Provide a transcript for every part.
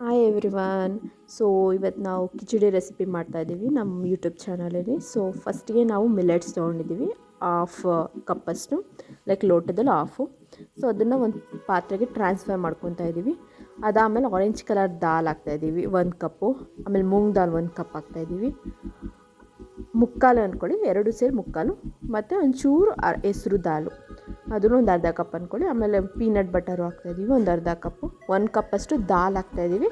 Hi everyone. So ಇವತ್ತು ನಾವು khichdi recipe ಮಾಡ್ತಾಯಿದ್ದೀವಿ ನಮ್ಮ ಯೂಟ್ಯೂಬ್ ಚಾನಲಲ್ಲಿ. ಸೊ ಫಸ್ಟಿಗೆ ನಾವು ಮಿಲೆಟ್ಸ್ ತೊಗೊಂಡಿದ್ದೀವಿ, ಹಾಫ್ ಕಪ್ಪಷ್ಟು, ಲೈಕ್ ಲೋಟದಲ್ಲಿ ಹಾಫು. ಸೊ ಅದನ್ನು ಒಂದು ಪಾತ್ರೆಗೆ ಟ್ರಾನ್ಸ್ಫರ್ ಮಾಡ್ಕೊತಾ ಇದ್ದೀವಿ. ಅದಾದಮೇಲೆ ಆರೆಂಜ್ ಕಲರ್ ದಾಲ್ ಹಾಕ್ತಾಯಿದ್ದೀವಿ 1 ಕಪ್ಪು. ಆಮೇಲೆ ಮೂಂಗ್ ದಾಲ್ 1 ಕಪ್ ಹಾಕ್ತಾಯಿದ್ದೀವಿ. ಮುಕ್ಕಾಲು ಅಂದ್ಕೊಳ್ಳಿ, 2 ಸೇರಿ ಮುಕ್ಕಾಲು. ಮತ್ತು ಒಂಚೂರು ಹೆಸರು ದಾಲು, ಅದನ್ನು ಒಂದು ಅರ್ಧ ಕಪ್ ಅಂದ್ಕೊಳ್ಳಿ. ಆಮೇಲೆ ಪೀನಟ್ ಬಟರು ಹಾಕ್ತಾಯಿದ್ದೀವಿ ಒಂದು ಅರ್ಧ ಕಪ್ಪು. 1 ಕಪ್ಪಷ್ಟು ದಾಲ್ ಹಾಕ್ತಾಯಿದ್ದೀವಿ.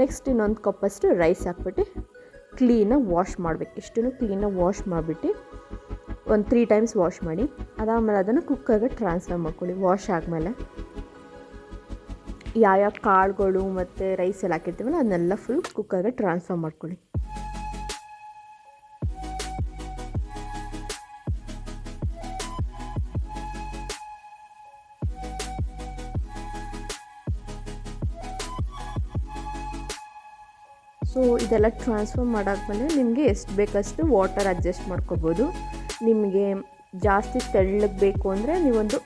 ನೆಕ್ಸ್ಟ್ ಇನ್ನೊಂದು ಕಪ್ಪಷ್ಟು ರೈಸ್ ಹಾಕ್ಬಿಟ್ಟು ಕ್ಲೀನಾಗಿ ವಾಶ್ ಮಾಡಬೇಕು. ಇಷ್ಟನ್ನು ಕ್ಲೀನಾಗಿ ವಾಶ್ ಮಾಡಿಬಿಟ್ಟು ಒಂದು 3 ಟೈಮ್ಸ್ ವಾಶ್ ಮಾಡಿ, ಅದಾದಮೇಲೆ ಅದನ್ನು ಕುಕ್ಕರ್ಗೆ ಟ್ರಾನ್ಸ್ಫರ್ ಮಾಡ್ಕೊಳ್ಳಿ. ವಾಶ್ ಆದಮೇಲೆ ಯಾವ್ಯಾವ ಕಾಳುಗಳು ಮತ್ತು ರೈಸ್ ಎಲ್ಲ ಹಾಕಿರ್ತೀವಲ್ಲ ಅದನ್ನೆಲ್ಲ ಫುಲ್ ಕುಕ್ಕರ್ಗೆ ಟ್ರಾನ್ಸ್ಫರ್ ಮಾಡ್ಕೊಳ್ಳಿ. ಸೊ ಇದೆಲ್ಲ ಟ್ರಾನ್ಸ್ಫರ್ ಮಾಡಾದ್ಮೇಲೆ ನಿಮಗೆ ಎಷ್ಟು ಬೇಕಷ್ಟು ವಾಟರ್ ಅಡ್ಜಸ್ಟ್ ಮಾಡ್ಕೋಬೋದು. ನಿಮಗೆ ಜಾಸ್ತಿ ತೆಳ್ಳಗೆ ಬೇಕು ಅಂದರೆ ನೀವೊಂದು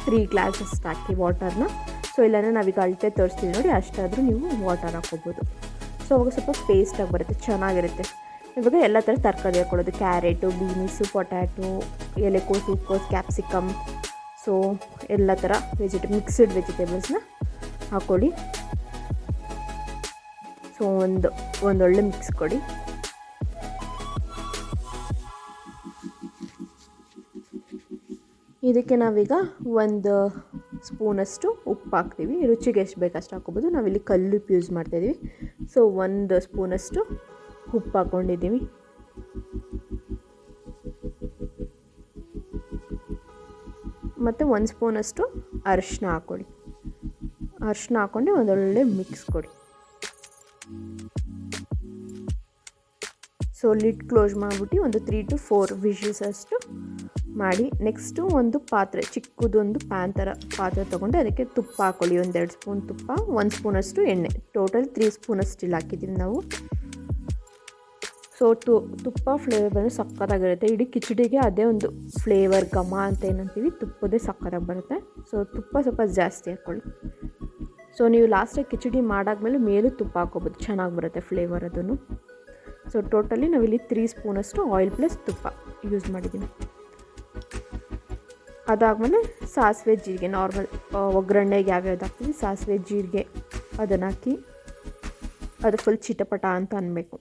3 ಗ್ಲಾಸಸ್ ಹಾಕಿ ವಾಟರ್ನ. ಸೊ ಇಲ್ಲಾಂದರೆ ನಾವೀಗ ಅಳತೆ ತೋರಿಸ್ತೀವಿ ನೋಡಿ, ಅಷ್ಟಾದರೂ ನೀವು ವಾಟರ್ ಹಾಕ್ಕೋಬೋದು. ಸೊ ಅವಾಗ ಸ್ವಲ್ಪ ಪೇಸ್ಟಾಗಿ ಬರುತ್ತೆ, ಚೆನ್ನಾಗಿರುತ್ತೆ. ಇವಾಗ ಎಲ್ಲ ಥರ ತರಕಾರಿ ಹಾಕ್ಕೊಳ್ಳೋದು, ಕ್ಯಾರೆಟು, ಬೀನ್ಸು, ಪೊಟ್ಯಾಟೊ, ಎಲೆಕೋಸು, ಹೂಕೋಸು, ಕ್ಯಾಪ್ಸಿಕಮ್. ಸೊ ಎಲ್ಲ ಥರ ಮಿಕ್ಸ್ಡ್ ವೆಜಿಟೇಬಲ್ಸ್ನ ಹಾಕ್ಕೊಳ್ಳಿ. ಸೊ ಒಂದೊಳ್ಳೆ ಮಿಕ್ಸ್ ಕೊಡಿ. ಇದಕ್ಕೆ ನಾವೀಗ 1 ಸ್ಪೂನಷ್ಟು ಉಪ್ಪು ಹಾಕ್ತೀವಿ. ರುಚಿಗೆ ಎಷ್ಟು ಬೇಕಷ್ಟು ಹಾಕ್ಕೋಬೋದು. ನಾವಿಲ್ಲಿ ಕಲ್ಲುಪ್ಪು ಯೂಸ್ ಮಾಡ್ತಾಯಿದ್ದೀವಿ. ಸೊ 1 ಸ್ಪೂನಷ್ಟು ಉಪ್ಪು ಹಾಕ್ಕೊಂಡಿದ್ದೀವಿ. ಮತ್ತು 1 ಸ್ಪೂನಷ್ಟು ಅರಿಶಿನ ಹಾಕ್ಕೊಳ್ಳಿ. ಅರಿಶಿನ ಹಾಕ್ಕೊಂಡು ಒಂದೊಳ್ಳೆ ಮಿಕ್ಸ್ ಕೊಡಿ. ಸೊ ಲಿಡ್ ಕ್ಲೋಸ್ ಮಾಡಿಬಿಟ್ಟು ಒಂದು 3 to 4 ವಿಷಲ್ಸ್ ಅಷ್ಟು ಮಾಡಿ. ನೆಕ್ಸ್ಟು ಒಂದು ಪಾತ್ರೆ, ಚಿಕ್ಕದೊಂದು ಪ್ಯಾನ್ ಥರ ಪಾತ್ರೆ ತೊಗೊಂಡು ಅದಕ್ಕೆ ತುಪ್ಪ ಹಾಕ್ಕೊಳ್ಳಿ. 1-2 ಸ್ಪೂನ್ ತುಪ್ಪ, 1 ಸ್ಪೂನಷ್ಟು ಎಣ್ಣೆ, ಟೋಟಲ್ 3 ಸ್ಪೂನಷ್ಟು ಇಲ್ಲಿ ಹಾಕಿದ್ದೀವಿ ನಾವು. ಸೊ ತುಪ್ಪ ಫ್ಲೇವರ್ ಬಂದರೆ ಸಕ್ಕತ್ತಾಗಿರುತ್ತೆ. ಇಡೀ ಕಿಚಡಿಗೆ ಅದೇ ಒಂದು ಫ್ಲೇವರ್, ಘಮ ಅಂತ ಏನಂತೀವಿ, ತುಪ್ಪದೇ ಸಕ್ಕತ್ತಾಗಿ ಬರುತ್ತೆ. ಸೊ ತುಪ್ಪ ಸ್ವಲ್ಪ ಜಾಸ್ತಿ ಹಾಕ್ಕೊಳ್ಳಿ. ಸೊ ನೀವು ಲಾಸ್ಟಾಗಿ ಕಿಚಡಿ ಮಾಡಾದ್ಮೇಲೆ ಮೇಲೂ ತುಪ್ಪ ಹಾಕ್ಕೋಬೋದು, ಚೆನ್ನಾಗಿ ಬರುತ್ತೆ ಫ್ಲೇವರ್ ಅದನ್ನು. ಸೊ ಟೋಟಲಿ ನಾವಿಲ್ಲಿ 3 ಸ್ಪೂನಷ್ಟು ಆಯಿಲ್ ಪ್ಲಸ್ ತುಪ್ಪ ಯೂಸ್ ಮಾಡಿದ್ದೀವಿ. ಅದಾದಮೇಲೆ ಸಾಸಿವೆ ಜೀರಿಗೆ, ನಾರ್ಮಲ್ ಒಗ್ಗರಣೆಗೆ ಯಾವ್ಯಾವ್ದು ಹಾಕ್ತೀವಿ, ಸಾಸಿವೆ ಜೀರಿಗೆ ಅದನ್ನು ಹಾಕಿ ಅದು ಫುಲ್ ಚಿಟಪಟ ಅಂತ ಅನ್ನಬೇಕು.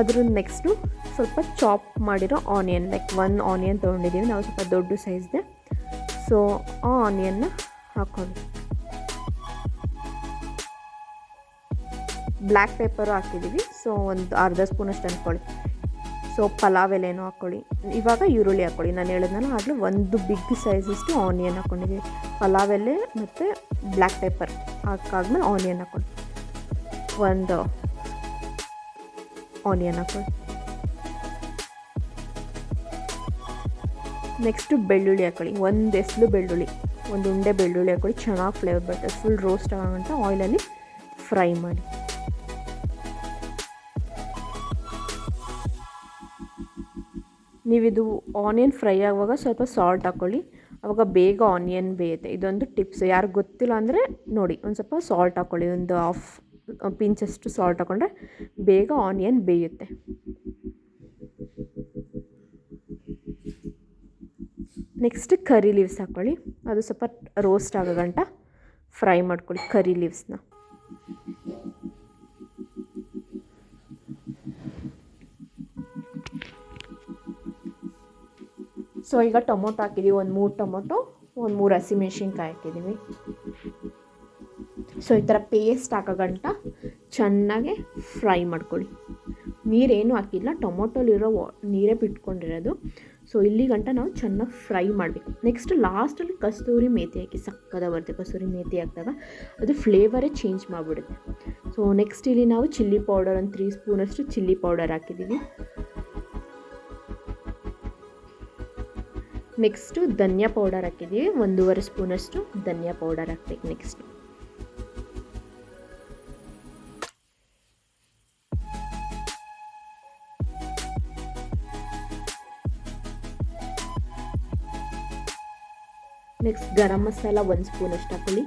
ಅದ್ರ ನೆಕ್ಸ್ಟು ಸ್ವಲ್ಪ ಚಾಪ್ ಮಾಡಿರೋ ಆನಿಯನ್, ಲೈಕ್ 1 ಆನಿಯನ್ ತೊಗೊಂಡಿದ್ದೀವಿ ನಾವು, ಸ್ವಲ್ಪ ದೊಡ್ಡ ಸೈಜ್ದೆ. ಸೊ ಆ ಆನಿಯನ್ನ ಹಾಕ್ಕೊಳ್ಳಿ. ಬ್ಲ್ಯಾಕ್ ಪೇಪರು ಹಾಕಿದ್ದೀವಿ. ಸೊ ಒಂದು ಅರ್ಧ ಸ್ಪೂನಷ್ಟು ಅಂದ್ಕೊಳ್ಳಿ. ಸೊ ಪಲಾವ್ ಎಲೆನೂ ಹಾಕ್ಕೊಳ್ಳಿ. ಇವಾಗ ಈರುಳ್ಳಿ ಹಾಕ್ಕೊಳ್ಳಿ. ನಾನು ಹೇಳಿದ್ನಲ್ಲ ಆಗಲೇ 1 ಬಿಗ್ ಸೈಜಷ್ಟು ಆನಿಯನ್ ಹಾಕ್ಕೊಂಡಿದ್ದೀವಿ. ಪಲಾವ್ ಎಲೆ ಮತ್ತು ಬ್ಲ್ಯಾಕ್ ಪೇಪರ್ ಹಾಕಾದ್ಮೇಲೆ ಆನಿಯನ್ ಹಾಕ್ಕೊಳ್ಳಿ. 1 ಆನಿಯನ್ ಹಾಕ್ಕೊಳ್ಳಿ. ನೆಕ್ಸ್ಟು ಬೆಳ್ಳುಳ್ಳಿ ಹಾಕ್ಕೊಳ್ಳಿ. 1 ಎಸಳು ಬೆಳ್ಳುಳ್ಳಿ, 1 ಉಂಡೆ ಬೆಳ್ಳುಳ್ಳಿ ಹಾಕ್ಕೊಳ್ಳಿ. ಚೆನ್ನಾಗಿ ಫ್ಲೇವರ್ ಬರುತ್ತೆ. ಫುಲ್ ರೋಸ್ಟ್ ಆಗೋಂಥ ಆಯಿಲಲ್ಲಿ ಫ್ರೈ ಮಾಡಿ. ನೀವಿದು ಆನಿಯನ್ ಫ್ರೈ ಆಗುವಾಗ ಸ್ವಲ್ಪ ಸಾಲ್ಟ್ ಹಾಕ್ಕೊಳ್ಳಿ, ಆವಾಗ ಬೇಗ ಆನಿಯನ್ ಬೇಯುತ್ತೆ. ಇದೊಂದು ಟಿಪ್ಸ್, ಯಾರು ಗೊತ್ತಿಲ್ಲ ಅಂದರೆ ನೋಡಿ, ಒಂದು ಸ್ವಲ್ಪ ಸಾಲ್ಟ್ ಹಾಕ್ಕೊಳ್ಳಿ. ಒಂದು ಹಾಫ್ ಪಿಂಚಷ್ಟು ಸಾಲ್ಟ್ ಹಾಕ್ಕೊಂಡ್ರೆ ಬೇಗ ಆನಿಯನ್ ಬೇಯುತ್ತೆ. ನೆಕ್ಸ್ಟ್ ಕರಿ ಲೀವ್ಸ್ ಹಾಕ್ಕೊಳ್ಳಿ. ಅದು ಸ್ವಲ್ಪ ರೋಸ್ಟ್ ಆಗೋ ಗಂಟ ಫ್ರೈ ಮಾಡ್ಕೊಳ್ಳಿ ಕರಿ ಲೀವ್ಸ್ನ. ಸೊ ಈಗ ಟೊಮೊಟೊ ಹಾಕಿದ್ದೀವಿ, 3 ಟೊಮೊಟೊ, 3 ಹಸಿಮೆಣ್ಸಿನ್ಕಾಯಿ ಹಾಕಿದ್ದೀವಿ. ಸೊ ಈ ಥರ ಪೇಸ್ಟ್ ಹಾಕೋ ಗಂಟ ಚೆನ್ನಾಗಿ ಫ್ರೈ ಮಾಡ್ಕೊಳ್ಳಿ. ನೀರೇನು ಹಾಕಿಲ್ಲ, ಟೊಮೊಟೊಲಿರೋ ನೀರೇ ಬಿಟ್ಕೊಂಡಿರೋದು. ಸೊ ಇಲ್ಲಿ ಗಂಟ ನಾವು ಚೆನ್ನಾಗಿ ಫ್ರೈ ಮಾಡಬೇಕು. ನೆಕ್ಸ್ಟ್ ಲಾಸ್ಟಲ್ಲಿ ಕಸ್ತೂರಿ ಮೇಥಿ ಹಾಕಿ, ಸಕ್ಕತ್ತಾಗಿ ಬರುತ್ತೆ. ಕಸ್ತೂರಿ ಮೇಥಿ ಹಾಕಿದಾಗ ಅದು ಫ್ಲೇವರೇ ಚೇಂಜ್ ಮಾಡಿಬಿಡುತ್ತೆ. ಸೊ ನೆಕ್ಸ್ಟ್ ಇಲ್ಲಿ ನಾವು ಚಿಲ್ಲಿ ಪೌಡರ್, ಒಂದು 3 ಸ್ಪೂನಷ್ಟು ಚಿಲ್ಲಿ ಪೌಡರ್ ಹಾಕಿದ್ದೀವಿ. ನೆಕ್ಸ್ಟು ಧನಿಯಾ ಪೌಡರ್ ಹಾಕಿದ್ದೀವಿ, 1.5 ಸ್ಪೂನಷ್ಟು ಧನಿಯಾ ಪೌಡರ್ ಹಾಕ್ಬೇಕು. ನೆಕ್ಸ್ಟ್ ಗರಂ ಮಸಾಲ 1 ಸ್ಪೂನಷ್ಟು ಹಾಕೊಳ್ಳಿ.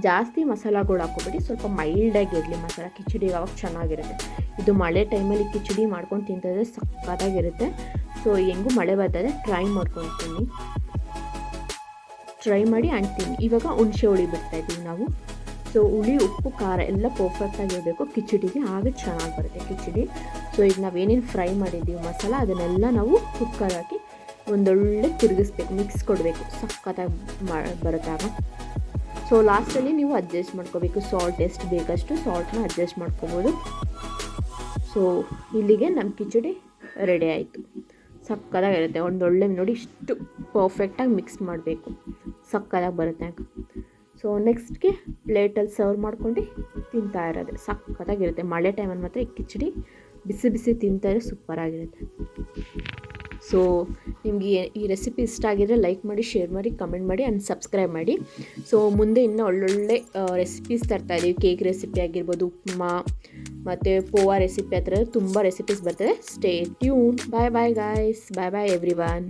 ಜಾಸ್ತಿ ಮಸಾಲಗಳು ಹಾಕೋಬೇಡಿ, ಸ್ವಲ್ಪ ಮೈಲ್ಡಾಗಿರಲಿ ಮಸಾಲ, ಕಿಚಡಿಗೆ ಅವಾಗ ಚೆನ್ನಾಗಿರುತ್ತೆ. ಇದು ಮಳೆ ಟೈಮಲ್ಲಿ ಕಿಚಡಿ ಮಾಡ್ಕೊಂಡು ತಿಂತಿದ್ರೆ ಸಕ್ಕತ್ತಾಗಿರುತ್ತೆ. ಸೊ ಹೆಂಗೂ ಮಳೆ ಬರ್ತದೆ, ಟ್ರೈ ಮಾಡ್ಕೊತೀನಿ, ಟ್ರೈ ಮಾಡಿ ಅಂತೀನಿ. ಇವಾಗ ಹುಣಸೆ ಹುಳಿ ಬಿಡ್ತಾಯಿದ್ದೀವಿ ನಾವು. ಸೊ ಹುಳಿ, ಉಪ್ಪು, ಖಾರ ಎಲ್ಲ ಪರ್ಫೆಕ್ಟಾಗಿರಬೇಕು ಕಿಚಡಿಗೆ, ಆಗ ಚೆನ್ನಾಗಿ ಬರುತ್ತೆ ಕಿಚಡಿ. ಸೊ ಈಗ ನಾವೇನೇನು ಫ್ರೈ ಮಾಡಿದ್ದೀವಿ ಮಸಾಲ, ಅದನ್ನೆಲ್ಲ ನಾವು ಕುಕ್ಕರ್ ಹಾಕಿ ಒಂದೊಳ್ಳೆ ತಿರುಗಿಸ್ಬೇಕು, ಮಿಕ್ಸ್ ಕೊಡಬೇಕು, ಸಕ್ಕತ್ತಾಗಿ ಬರುತ್ತಾಗ. ಸೊ ಲಾಸ್ಟಲ್ಲಿ ನೀವು ಅಡ್ಜಸ್ಟ್ ಮಾಡ್ಕೋಬೇಕು, ಸಾಲ್ಟ್ ಎಷ್ಟು ಬೇಕಷ್ಟು ಸಾಲ್ಟ್ನ ಅಡ್ಜಸ್ಟ್ ಮಾಡ್ಕೋಬೋದು. ಸೊ ಇಲ್ಲಿಗೆ ನಮ್ಮ ಕಿಚಡಿ ರೆಡಿ ಆಯಿತು. ಸಕ್ಕತ್ತಾಗಿರುತ್ತೆ, ಒಂದೊಳ್ಳೆ ನೋಡಿ ಇಷ್ಟು ಪರ್ಫೆಕ್ಟಾಗಿ ಮಿಕ್ಸ್ ಮಾಡಬೇಕು, ಸಕ್ಕತ್ತಾಗಿ ಬರುತ್ತೆ. ಸೊ ನೆಕ್ಸ್ಟ್ಗೆ ಪ್ಲೇಟಲ್ಲಿ ಸರ್ವ್ ಮಾಡ್ಕೊಂಡು ತಿಂತಾ ಇರೋದು ಸಕ್ಕತ್ತಾಗಿರುತ್ತೆ. ಮಳೆ ಟೈಮಲ್ಲಿ ಮಾತ್ರ ಈ ಕಿಚಡಿ ಬಿಸಿ ಬಿಸಿ ತಿಂತಾರೆ, ಸೂಪರಾಗಿರುತ್ತೆ. ಸೊ ನಿಮಗೆ ಈ ರೆಸಿಪಿ ಇಷ್ಟ ಆಗಿದ್ರೆ ಲೈಕ್ ಮಾಡಿ, ಶೇರ್ ಮಾಡಿ, ಕಮೆಂಟ್ ಮಾಡಿ ಆ್ಯಂಡ್ ಸಬ್ಸ್ಕ್ರೈಬ್ ಮಾಡಿ. ಸೊ ಮುಂದೆ ಇನ್ನೂ ಒಳ್ಳೊಳ್ಳೆ ರೆಸಿಪೀಸ್ ತರ್ತಾಯಿದ್ದೀವಿ. ಕೇಕ್ ರೆಸಿಪಿ ಆಗಿರ್ಬೋದು, ಉಪ್ಮಾ ಮತ್ತು ಪೋವಾ ರೆಸಿಪಿ, ಆ ಥರ ತುಂಬ ರೆಸಿಪೀಸ್ ಬರ್ತದೆ. Stay tune. Bye bye guys, bye bye every one.